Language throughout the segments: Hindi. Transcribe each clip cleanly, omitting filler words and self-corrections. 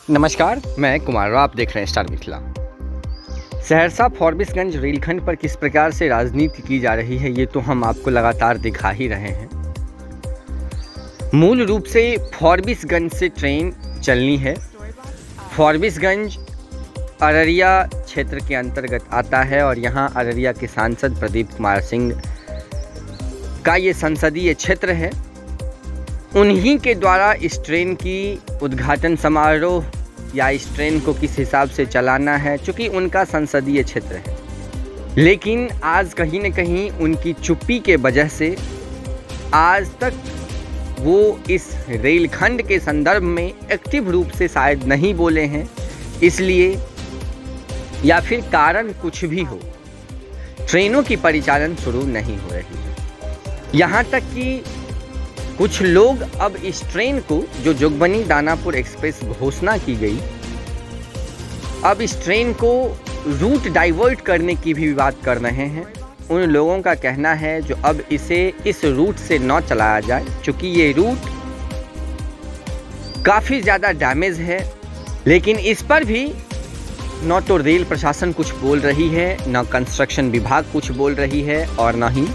नमस्कार, मैं कुमार राव, आप देख रहे हैं स्टार मिथिला। सहरसा फॉरबिसगंज रेलखंड पर किस प्रकार से राजनीति की जा रही है, ये तो हम आपको लगातार दिखा ही रहे हैं। मूल रूप से फॉरबिसगंज से ट्रेन चलनी है। फॉरबिसगंज अररिया क्षेत्र के अंतर्गत आता है और यहाँ अररिया के सांसद प्रदीप कुमार सिंह का ये संसदीय क्षेत्र है। उन्हीं के द्वारा इस ट्रेन की उद्घाटन समारोह या इस ट्रेन को किस हिसाब से चलाना है, चूँकि उनका संसदीय क्षेत्र है। लेकिन आज कहीं न कहीं उनकी चुप्पी के वजह से आज तक वो इस रेलखंड के संदर्भ में एक्टिव रूप से शायद नहीं बोले हैं, इसलिए या फिर कारण कुछ भी हो, ट्रेनों की परिचालन शुरू नहीं हो रही है। यहाँ तक कि कुछ लोग अब इस ट्रेन को, जो जोगबनी दानापुर एक्सप्रेस घोषणा की गई, अब इस ट्रेन को रूट डाइवर्ट करने की भी बात कर रहे हैं। उन लोगों का कहना है जो अब इसे इस रूट से न चलाया जाए, क्योंकि ये रूट काफ़ी ज़्यादा डैमेज है। लेकिन इस पर भी न तो रेल प्रशासन कुछ बोल रही है, न कंस्ट्रक्शन विभाग कुछ बोल रही है, और न ही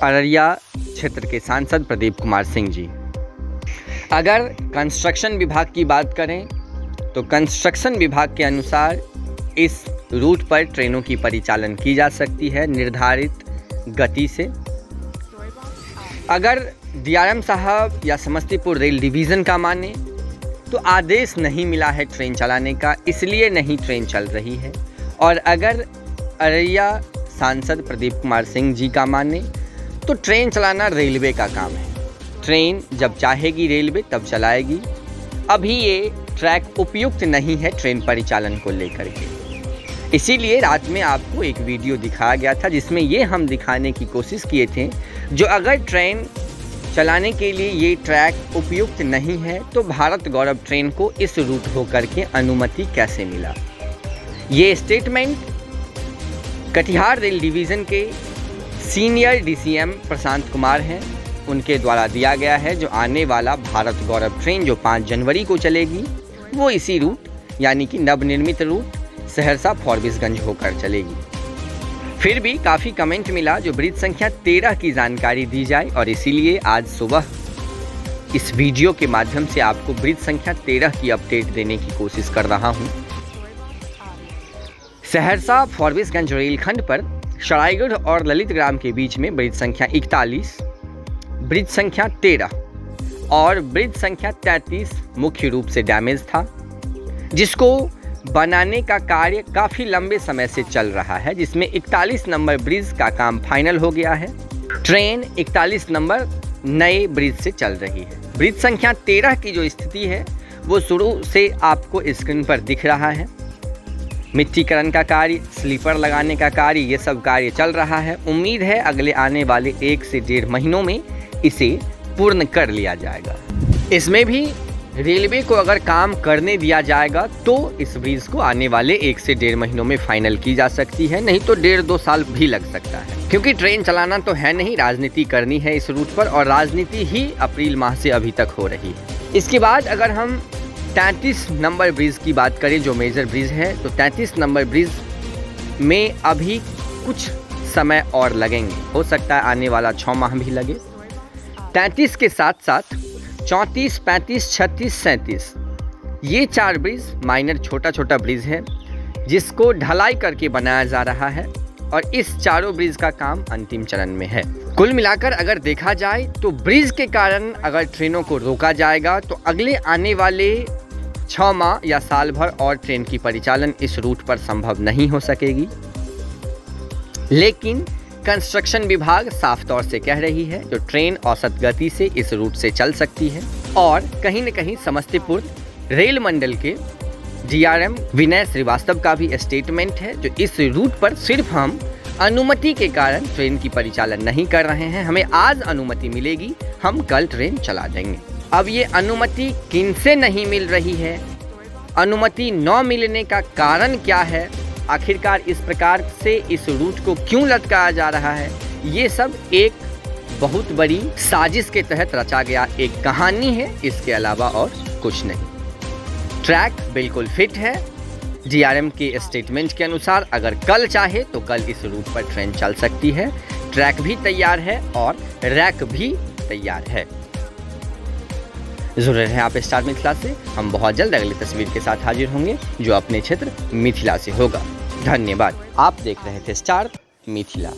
अररिया क्षेत्र के सांसद प्रदीप कुमार सिंह जी। अगर कंस्ट्रक्शन विभाग की बात करें तो कंस्ट्रक्शन विभाग के अनुसार इस रूट पर ट्रेनों की परिचालन की जा सकती है निर्धारित गति से। अगर डीआरएम साहब या समस्तीपुर रेल डिवीज़न का माने तो आदेश नहीं मिला है ट्रेन चलाने का, इसलिए नहीं ट्रेन चल रही है। और अगर अररिया सांसद प्रदीप कुमार सिंह जी का माने तो ट्रेन चलाना रेलवे का काम है। ट्रेन जब चाहेगी रेलवे तब चलाएगी। अभी ये ट्रैक उपयुक्त नहीं है ट्रेन परिचालन को लेकर के। इसीलिए रात में आपको एक वीडियो दिखाया गया था जिसमें ये हम दिखाने की कोशिश किए थे, जो अगर ट्रेन चलाने के लिए ये ट्रैक उपयुक्त नहीं है तो भारत गौरव ट्रेन को इस रूट होकर के अनुमति कैसे मिला। ये स्टेटमेंट कटिहार रेल डिवीज़न के सीनियर डीसीएम प्रशांत कुमार हैं, उनके द्वारा दिया गया है। जो आने वाला भारत गौरव ट्रेन जो 5 जनवरी को चलेगी वो इसी रूट यानी कि नवनिर्मित रूट सहरसा फॉरबिसगंज होकर चलेगी। फिर भी काफ़ी कमेंट मिला जो ब्रिज संख्या 13 की जानकारी दी जाए, और इसीलिए आज सुबह इस वीडियो के माध्यम से आपको ब्रिज संख्या 13 की अपडेट देने की कोशिश कर रहा हूँ। सहरसा फॉरबिसगंज रेलखंड पर सरायगढ़ और ललित ग्राम के बीच में ब्रिज संख्या 41, ब्रिज संख्या 13 और ब्रिज संख्या 33 मुख्य रूप से डैमेज था, जिसको बनाने का कार्य काफ़ी लंबे समय से चल रहा है, जिसमें 41 नंबर ब्रिज का काम फाइनल हो गया है। ट्रेन 41 नंबर नए ब्रिज से चल रही है। ब्रिज संख्या 13 की जो स्थिति है वो शुरू से आपको स्क्रीन पर दिख रहा है। मिट्टीकरण का कार्य, स्लीपर लगाने का कार्य, ये सब कार्य चल रहा है। उम्मीद है अगले आने वाले 1 से 1.5 महीनों में इसे पूर्ण कर लिया जाएगा। इसमें भी रेलवे को अगर काम करने दिया जाएगा तो इस ब्रिज को आने वाले 1 से 1.5 महीनों में फाइनल की जा सकती है, नहीं तो 1.5-2 साल भी लग सकता है। क्योंकि ट्रेन चलाना तो है नहीं, राजनीति करनी है इस रूट पर, और राजनीति ही अप्रैल माह से अभी तक हो रही है। इसके बाद अगर हम 33 नंबर ब्रिज की बात करें जो मेजर ब्रिज है, तो 33 नंबर ब्रिज में अभी कुछ समय और लगेंगे, हो सकता है आने वाला 6 माह भी लगे। 33 के साथ साथ 34, 35, 36, 37 ये 4 ब्रिज माइनर छोटा छोटा ब्रिज है जिसको ढलाई करके बनाया जा रहा है, और इस चारों ब्रिज का काम अंतिम चरण में है। कुल मिलाकर अगर देखा जाए तो ब्रिज के कारण अगर ट्रेनों को रोका जाएगा तो अगले आने वाले 6 माह या साल भर और ट्रेन की परिचालन इस रूट पर संभव नहीं हो सकेगी। लेकिन कंस्ट्रक्शन विभाग साफ तौर से कह रही है जो ट्रेन औसत गति से इस रूट से चल सकती है, और कहीं न कहीं समस्तीपुर रेल मंडल के डीआरएम विनय श्रीवास्तव का भी स्टेटमेंट है जो इस रूट पर सिर्फ हम अनुमति के कारण ट्रेन की परिचालन नहीं कर रहे हैं, हमें आज अनुमति मिलेगी, हम कल ट्रेन चला देंगे। अब ये अनुमति किनसे नहीं मिल रही है, अनुमति न मिलने का कारण क्या है, आखिरकार इस प्रकार से इस रूट को क्यों लटकाया जा रहा है, ये सब एक बहुत बड़ी साजिश के तहत रचा गया एक कहानी है, इसके अलावा और कुछ नहीं। ट्रैक बिल्कुल फिट है। डीआरएम के स्टेटमेंट के अनुसार अगर कल चाहे तो कल इस रूट पर ट्रेन चल सकती है। ट्रैक भी तैयार है और रैक भी तैयार है। जुड़े रहे आप स्टार मिथिला से। हम बहुत जल्द अगली तस्वीर के साथ हाजिर होंगे जो अपने क्षेत्र मिथिला से होगा। धन्यवाद। आप देख रहे थे स्टार मिथिला।